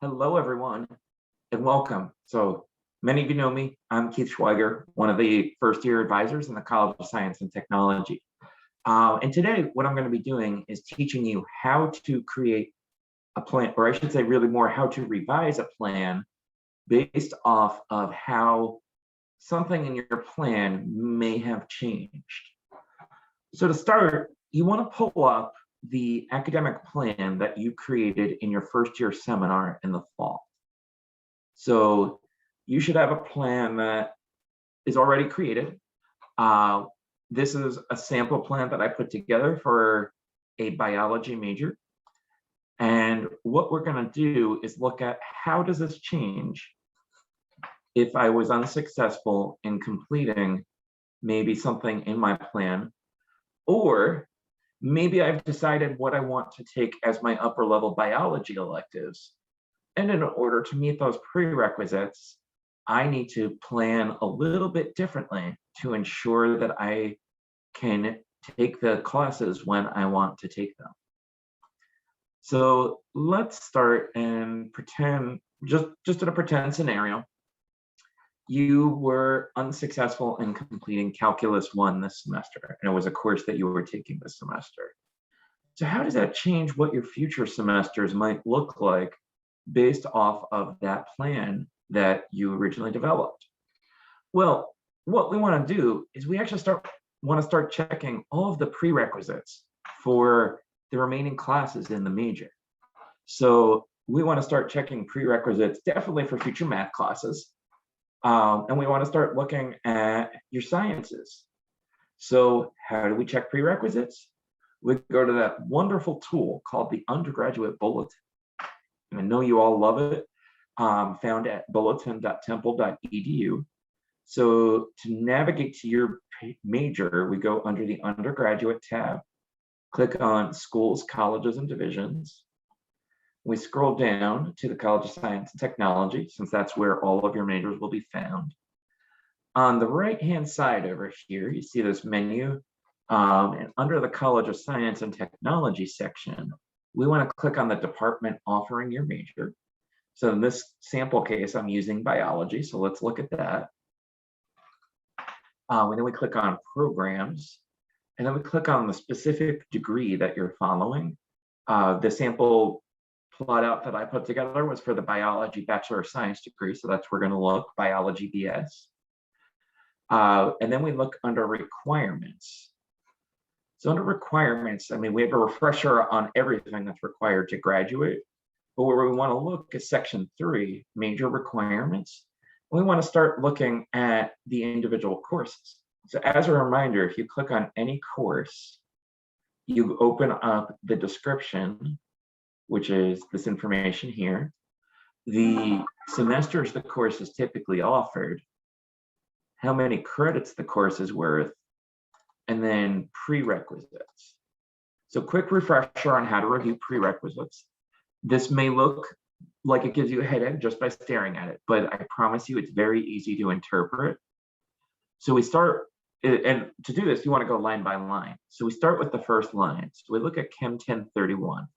Hello, everyone, and welcome. So many of you know me. I'm Keith Schweiger, one of the first-year advisors in the College of Science and Technology. And today, what I'm going to be doing is teaching you how to create a plan, or I should say really more how to revise a plan based off of how something in your plan may have changed. So to start, you want to pull up the academic plan that you created in your first-year seminar in the fall. So you should have a plan that is already created. This is a sample plan that I put together for a biology major. And what we're going to do is look at how does this change if I was unsuccessful in completing maybe something in my plan, or maybe I've decided what I want to take as my upper level biology electives. And in order to meet those prerequisites, I need to plan a little bit differently to ensure that I can take the classes when I want to take them. So let's start and pretend, just in a pretend scenario, you were unsuccessful in completing Calculus 1 this semester, and it was a course that you were taking this semester. So how does that change what your future semesters might look like based off of that plan that you originally developed? Well, what we want to do is we actually want to start checking all of the prerequisites for the remaining classes in the major. So we want to start checking prerequisites definitely for future math classes. And we want to start looking at your sciences. So how do we check prerequisites? We go to that wonderful tool called the Undergraduate Bulletin. And I know you all love it, found at bulletin.temple.edu. So to navigate to your major, we go under the Undergraduate tab, click on Schools, Colleges, and Divisions. We scroll down to the College of Science and Technology, since that's where all of your majors will be found. On the right-hand side over here, you see this menu, and under the College of Science and Technology section, we want to click on the department offering your major. So in this sample case, I'm using biology, so let's look at that. And then we click on programs, and then we click on the specific degree that you're following. The sample plot out that I put together was for the biology Bachelor of Science degree, so that's where we're going to look, biology BS. And then we look under requirements. So under requirements, I mean, we have a refresher on everything that's required to graduate, but where we want to look is section 3, major requirements. We want to start looking at the individual courses. So as a reminder, if you click on any course, you open up the description, which is this information here, the semesters the course is typically offered, how many credits the course is worth, and then prerequisites. So quick refresher on how to review prerequisites. This may look like it gives you a headache just by staring at it, but I promise you it's very easy to interpret. So we start, and to do this, you want to go line by line. So we start with the first line. So we look at Chem 1031.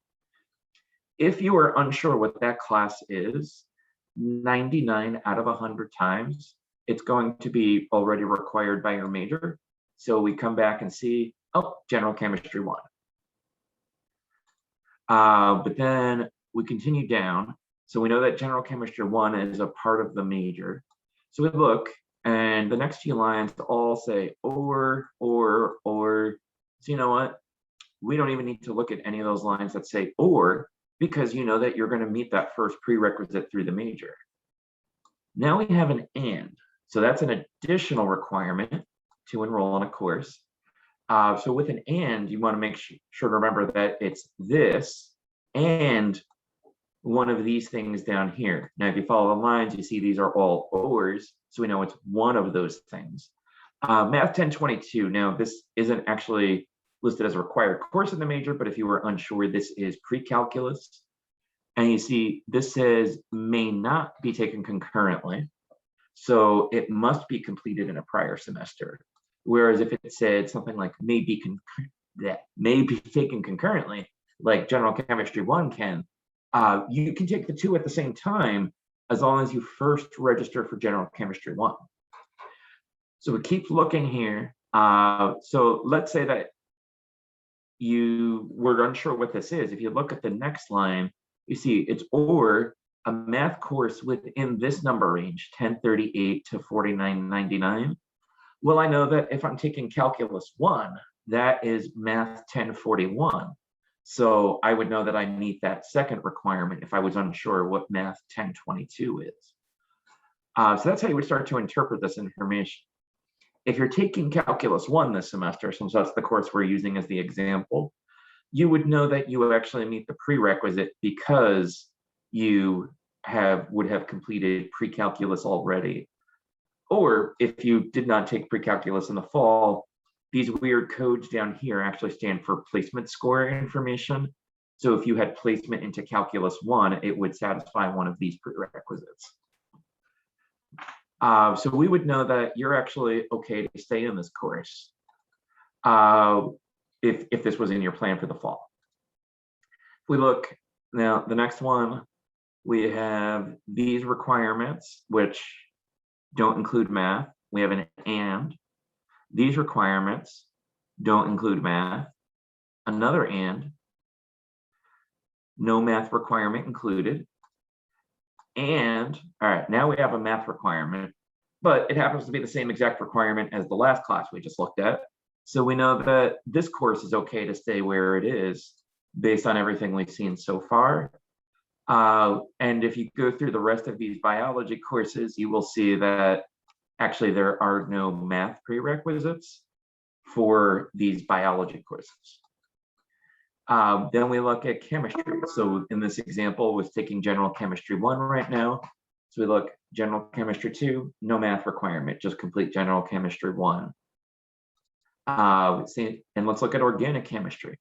If you are unsure what that class is, 99 out of 100 times, it's going to be already required by your major. So we come back and see, oh, General Chemistry 1. But then we continue down. So we know that General Chemistry 1 is a part of the major. So we look, and the next few lines all say or. So you know what? We don't even need to look at any of those lines that say or, because you know that you're going to meet that first prerequisite through the major. Now we have an and. So that's an additional requirement to enroll in a course. So with an and, you want to make sure to remember that it's this and one of these things down here. Now, if you follow the lines, you see these are all ors, so we know it's one of those things. Math 1022, now this isn't actually listed as a required course in the major, but if you were unsure, this is pre-calculus. And you see this says may not be taken concurrently. So it must be completed in a prior semester. Whereas if it said something like may be taken concurrently, like General Chemistry 1 can, You can take the two at the same time as long as you first register for General Chemistry 1. So we keep looking here. So let's say that you were unsure what this is. If you look at the next line, you see it's or a math course within this number range, 1038 to 4999. Well, I know that if I'm taking Calculus 1, that is Math 1041. So I would know that I meet that second requirement if I was unsure what Math 1022 is. So that's how you would start to interpret this information. If you're taking Calculus 1 this semester, since that's the course we're using as the example, you would know that you would actually meet the prerequisite because you would have completed pre-calculus already. Or if you did not take pre-calculus in the fall, these weird codes down here actually stand for placement score information. So if you had placement into Calculus 1, it would satisfy one of these prerequisites. So we would know that you're actually okay to stay in this course if this was in your plan for the fall. If we look now, the next one, we have these requirements, which don't include math. We have an and. These requirements don't include math. Another and. No math requirement included. And, all right, now we have a math requirement, but it happens to be the same exact requirement as the last class we just looked at. So we know that this course is okay to stay where it is based on everything we've seen so far. And if you go through the rest of these biology courses, you will see that actually there are no math prerequisites for these biology courses. Then we look at chemistry. So in this example, was taking General Chemistry 1 right now. So we look General Chemistry 2, no math requirement, just complete General Chemistry 1. And let's look at organic chemistry.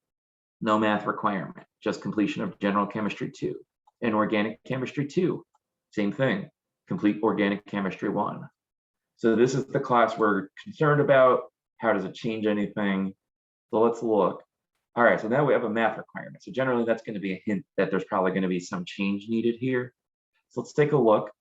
No math requirement, just completion of General Chemistry 2. And organic chemistry 2, same thing, complete organic chemistry 1. So this is the class we're concerned about. How does it change anything? So let's look. All right, so now we have a math requirement. So generally that's going to be a hint that there's probably going to be some change needed here. So let's take a look.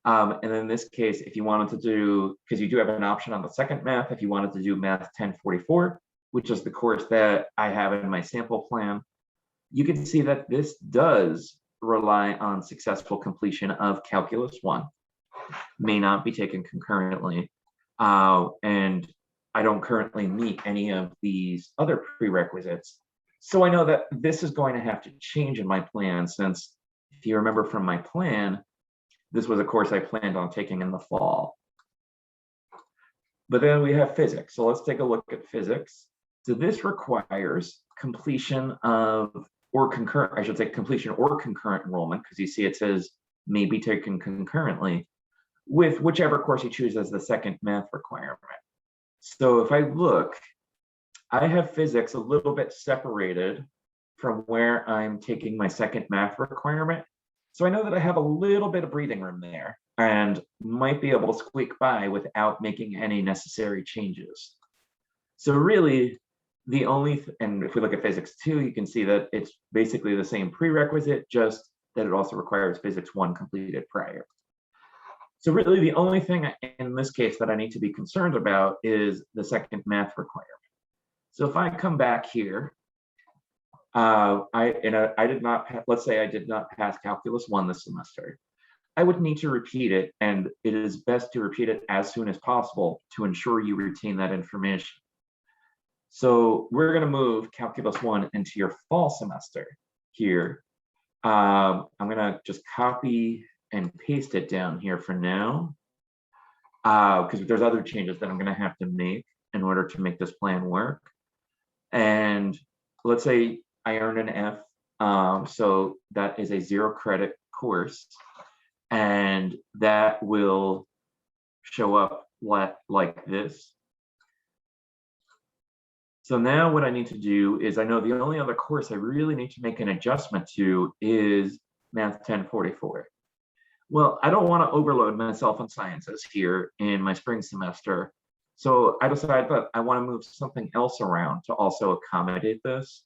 And in this case, if you wanted to do, because you do have an option on the second math, if you wanted to do Math 1044, which is the course that I have in my sample plan, you can see that this does rely on successful completion of Calculus 1. May not be taken concurrently. And I don't currently meet any of these other prerequisites. So I know that this is going to have to change in my plan, since if you remember from my plan, this was a course I planned on taking in the fall. But then we have physics. So let's take a look at physics. So this requires completion of, or concurrent, I should say completion or concurrent enrollment, because you see it says may be taken concurrently with whichever course you choose as the second math requirement. So if I look, I have physics a little bit separated from where I'm taking my second math requirement. So I know that I have a little bit of breathing room there and might be able to squeak by without making any necessary changes. So really, the only, and if we look at physics 2, you can see that it's basically the same prerequisite, just that it also requires physics 1 completed prior. So really the only thing in this case that I need to be concerned about is the second math requirement. So if I come back here, let's say I did not pass Calculus 1 this semester, I would need to repeat it, and it is best to repeat it as soon as possible to ensure you retain that information. So we're going to move Calculus 1 into your fall semester here. I'm going to just copy and paste it down here for now, because there's other changes that I'm going to have to make in order to make this plan work. And let's say I earned an F, so that is a 0 credit course, and that will show up like this. So now what I need to do is, I know the only other course I really need to make an adjustment to is Math 1044. Well, I don't want to overload myself in sciences here in my spring semester. So I decided that I want to move something else around to also accommodate this.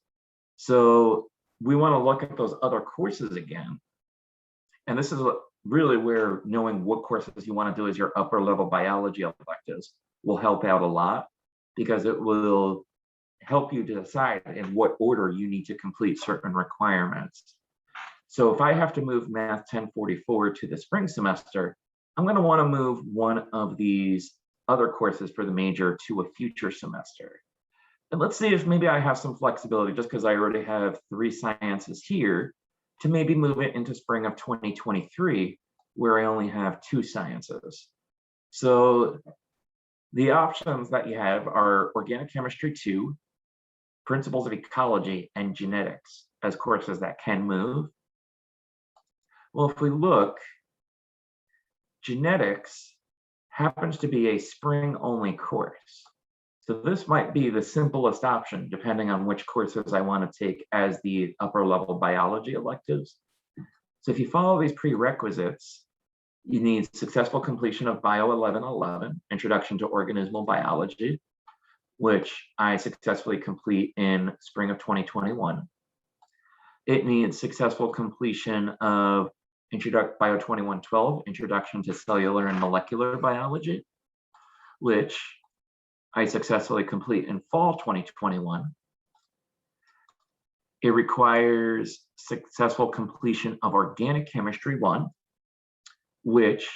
So we want to look at those other courses again. And this is really where knowing what courses you want to do as your upper level biology electives will help out a lot, because it will help you decide in what order you need to complete certain requirements. So if I have to move Math 1044 to the spring semester, I'm going to want to move one of these other courses for the major to a future semester. And let's see if maybe I have some flexibility, just because I already have 3 sciences here, to maybe move it into spring of 2023, where I only have 2 sciences. So the options that you have are Organic Chemistry 2, Principles of Ecology, and Genetics as courses that can move. Well, if we look, Genetics happens to be a spring-only course. So this might be the simplest option, depending on which courses I want to take as the upper level biology electives. So if you follow these prerequisites, you need successful completion of Bio 1111, Introduction to Organismal Biology, which I successfully complete in spring of 2021. It needs successful completion of Bio 2112, Introduction to Cellular and Molecular Biology, which I successfully complete in fall 2021. It requires successful completion of Organic Chemistry 1, which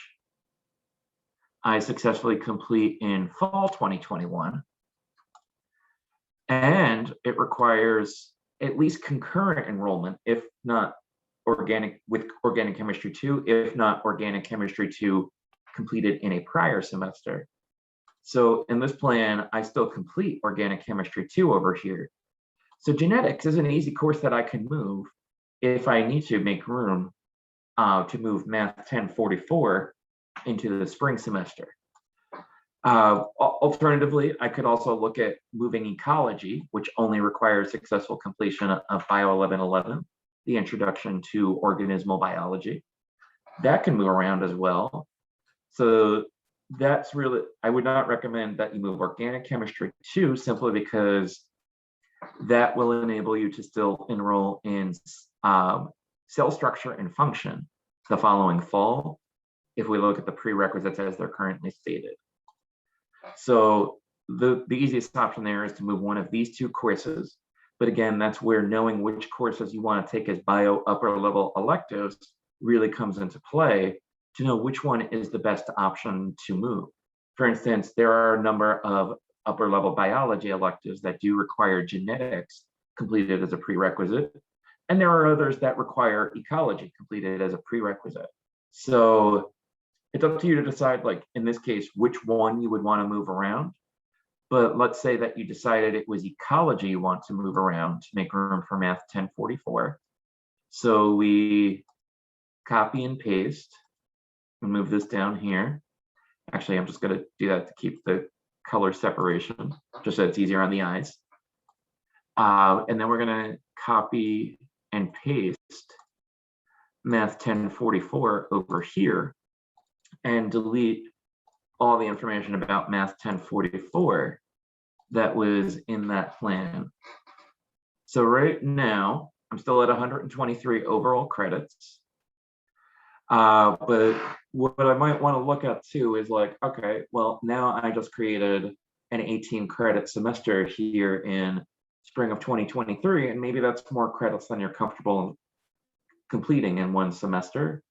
I successfully complete in fall 2021. And it requires at least concurrent enrollment, if not Organic Chemistry 2, if not Organic Chemistry 2 completed in a prior semester. So in this plan, I still complete Organic Chemistry 2 over here. So Genetics is an easy course that I can move if I need to make room to move Math 1044 into the spring semester. Alternatively, I could also look at moving Ecology, which only requires successful completion of Bio 1111, the Introduction to Organismal Biology. That can move around as well. So that's really, I would not recommend that you move Organic Chemistry 2, simply because that will enable you to still enroll in cell structure and function the following fall, if we look at the prerequisites as they're currently stated. So the easiest option there is to move one of these 2 courses. But again, that's where knowing which courses you want to take as bio upper level electives really comes into play, to know which one is the best option to move. For instance, there are a number of upper level biology electives that do require Genetics completed as a prerequisite, and there are others that require Ecology completed as a prerequisite. So it's up to you to decide, like in this case, which one you would want to move around. But let's say that you decided it was Ecology you want to move around to make room for Math 1044. So we copy and paste and move this down here. Actually, I'm just going to do that to keep the color separation, just so it's easier on the eyes. And then we're going to copy and paste Math 1044 over here and delete all the information about Math 1044 that was in that plan. So right now, I'm still at 123 overall credits. But what I might want to look at too is like, okay, well, now I just created an 18 credit semester here in spring of 2023, and maybe that's more credits than you're comfortable completing in one semester.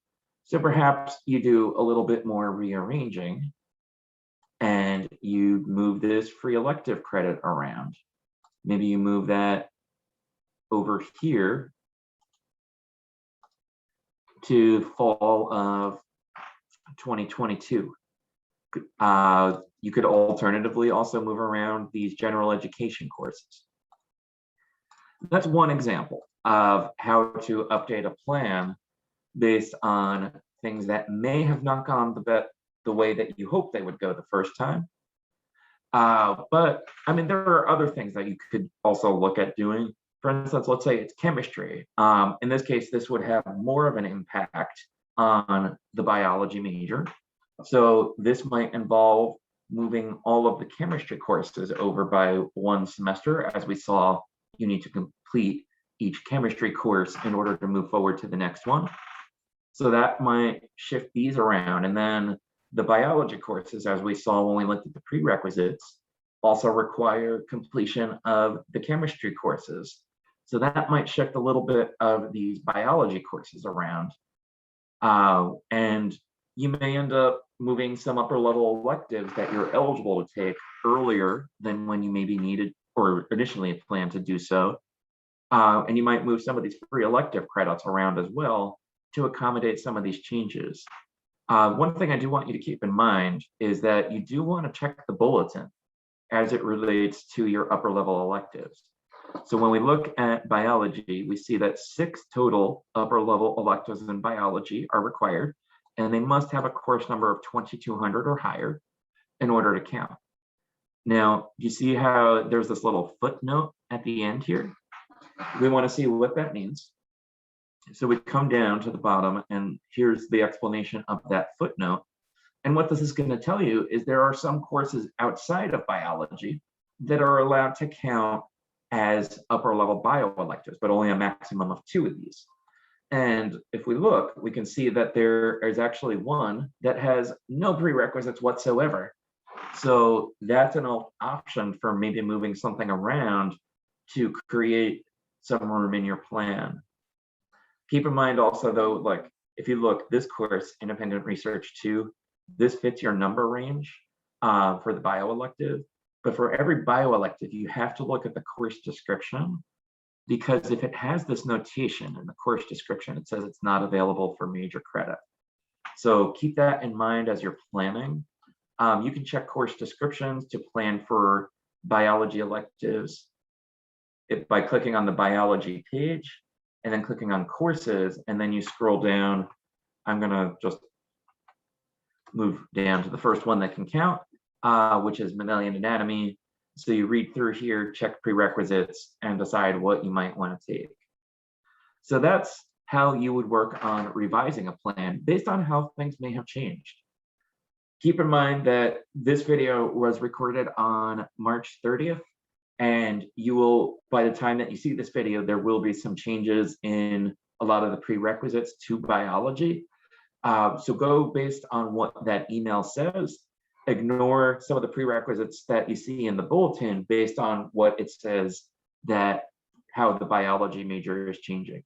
So perhaps you do a little bit more rearranging and you move this free elective credit around. Maybe you move that over here to fall of 2022. You could alternatively also move around these general education courses. That's one example of how to update a plan based on things that may have not gone the way that you hoped they would go the first time. But I mean, there are other things that you could also look at doing. For instance, let's say it's chemistry. In this case, this would have more of an impact on the biology major. So this might involve moving all of the chemistry courses over by one semester. As we saw, you need to complete each chemistry course in order to move forward to the next one. So that might shift these around. And then the biology courses, as we saw when we looked at the prerequisites, also require completion of the chemistry courses. So that might shift a little bit of these biology courses around. And you may end up moving some upper level electives that you're eligible to take earlier than when you maybe needed or initially planned to do so. And you might move some of these free elective credits around as well to accommodate some of these changes. One thing I do want you to keep in mind is that you do want to check the bulletin as it relates to your upper level electives. So when we look at biology, we see that 6 total upper level electives in biology are required, and they must have a course number of 2,200 or higher in order to count. Now, you see how there's this little footnote at the end here? We want to see what that means. So we come down to the bottom, and here's the explanation of that footnote. And what this is going to tell you is there are some courses outside of biology that are allowed to count as upper level bioelectives, but only a maximum of 2 of these. And if we look, we can see that there is actually one that has no prerequisites whatsoever. So that's an option for maybe moving something around to create some room in your plan. Keep in mind also though, like if you look, this course, Independent Research 2, this fits your number range for the bioelective. But for every bioelective, you have to look at the course description, because if it has this notation in the course description, it says it's not available for major credit. So keep that in mind as you're planning. You can check course descriptions to plan for biology electives by clicking on the biology page and then clicking on courses, and then you scroll down. I'm gonna just move down to the first one that can count, which is mammalian anatomy. So you read through here, check prerequisites, and decide what you might want to take. So that's how you would work on revising a plan based on how things may have changed. Keep in mind that this video was recorded on March 30th, and you will, by the time that you see this video, there will be some changes in a lot of the prerequisites to biology. So go based on what that email says. Ignore some of the prerequisites that you see in the bulletin based on what it says that how the biology major is changing.